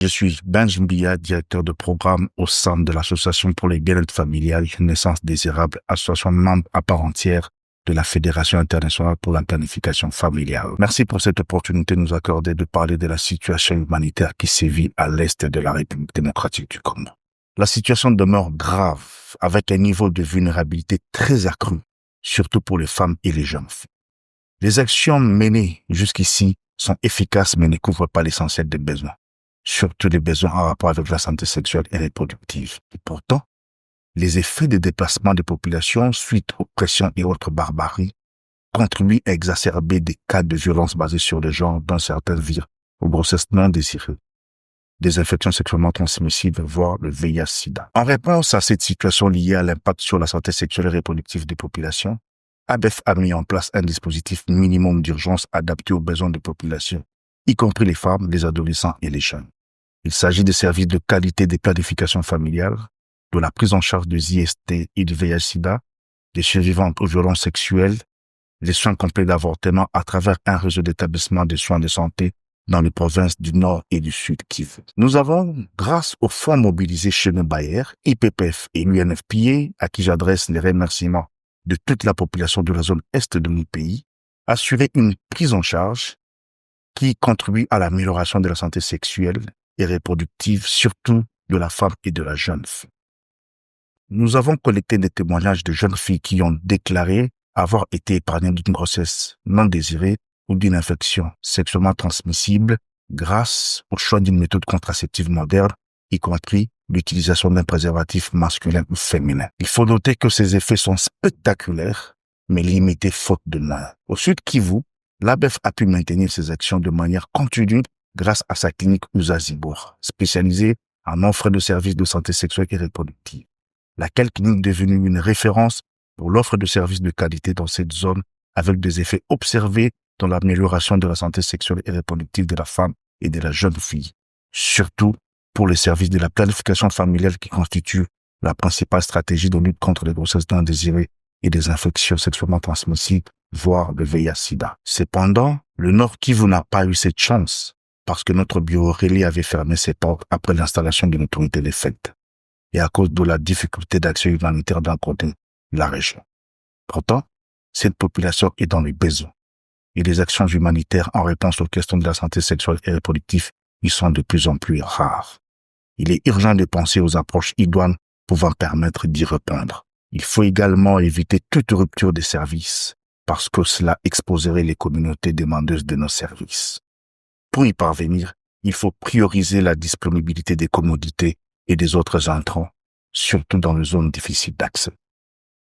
Je suis Benj Mbia, directeur de programme au sein de l'Association pour le bien-être familial, naissance désirable, association membre à part entière de la Fédération internationale pour la planification familiale. Merci pour cette opportunité de nous accorder de parler de la situation humanitaire qui sévit à l'est de la République démocratique du Congo. La situation demeure grave, avec un niveau de vulnérabilité très accru, surtout pour les femmes et les jeunes filles. Les actions menées jusqu'ici sont efficaces mais ne couvrent pas l'essentiel des besoins, surtout les besoins en rapport avec la santé sexuelle et reproductive. Et pourtant, les effets des déplacements des populations suite aux pressions et autres barbaries contribuent à exacerber des cas de violence basés sur le genre, dont certains virent aux grossesses non désirées, des infections sexuellement transmissibles, voire le VIH-Sida. En réponse à cette situation liée à l'impact sur la santé sexuelle et reproductive des populations, ABEF a mis en place un dispositif minimum d'urgence adapté aux besoins des populations, y compris les femmes, les adolescents et les jeunes. Il s'agit de services de qualité des planifications familiales, de la prise en charge des IST et du VIH-Sida, des survivantes aux violences sexuelles, des soins complets d'avortement à travers un réseau d'établissements de soins de santé dans les provinces du Nord et du Sud Kivu. Nous avons, grâce aux fonds mobilisés chez nos bailleurs, IPPF et l'UNFPA, à qui j'adresse les remerciements de toute la population de la zone Est de mon pays, assuré une prise en charge qui contribue à l'amélioration de la santé sexuelle et reproductive, surtout de la femme et de la jeune fille. Nous avons collecté des témoignages de jeunes filles qui ont déclaré avoir été épargnées d'une grossesse non désirée ou d'une infection sexuellement transmissible grâce au choix d'une méthode contraceptive moderne, y compris l'utilisation d'un préservatif masculin ou féminin. Il faut noter que ces effets sont spectaculaires, mais limités faute de moyens. Au Sud Kivu, l'ABEF a pu maintenir ses actions de manière continue grâce à sa clinique Uzazibour, spécialisée en offre de services de santé sexuelle et reproductive. Laquelle clinique est devenue une référence pour l'offre de services de qualité dans cette zone avec des effets observés dans l'amélioration de la santé sexuelle et reproductive de la femme et de la jeune fille, surtout pour les services de la planification familiale qui constituent la principale stratégie de lutte contre les grossesses non désirées et des infections sexuellement transmissibles, voire le VIH-Sida. Cependant, le Nord Kivu n'a pas eu cette chance parce que notre bureau relais avait fermé ses portes après l'installation d'une autorité des fêtes et à cause de la difficulté d'accès humanitaire d'un côté de la région. Pourtant, cette population est dans les besoins et les actions humanitaires en réponse aux questions de la santé sexuelle et reproductive y sont de plus en plus rares. Il est urgent de penser aux approches idoines pouvant permettre d'y répondre. Il faut également éviter toute rupture des services parce que cela exposerait les communautés demandeuses de nos services. Pour y parvenir, il faut prioriser la disponibilité des commodités et des autres intrants, surtout dans les zones difficiles d'accès.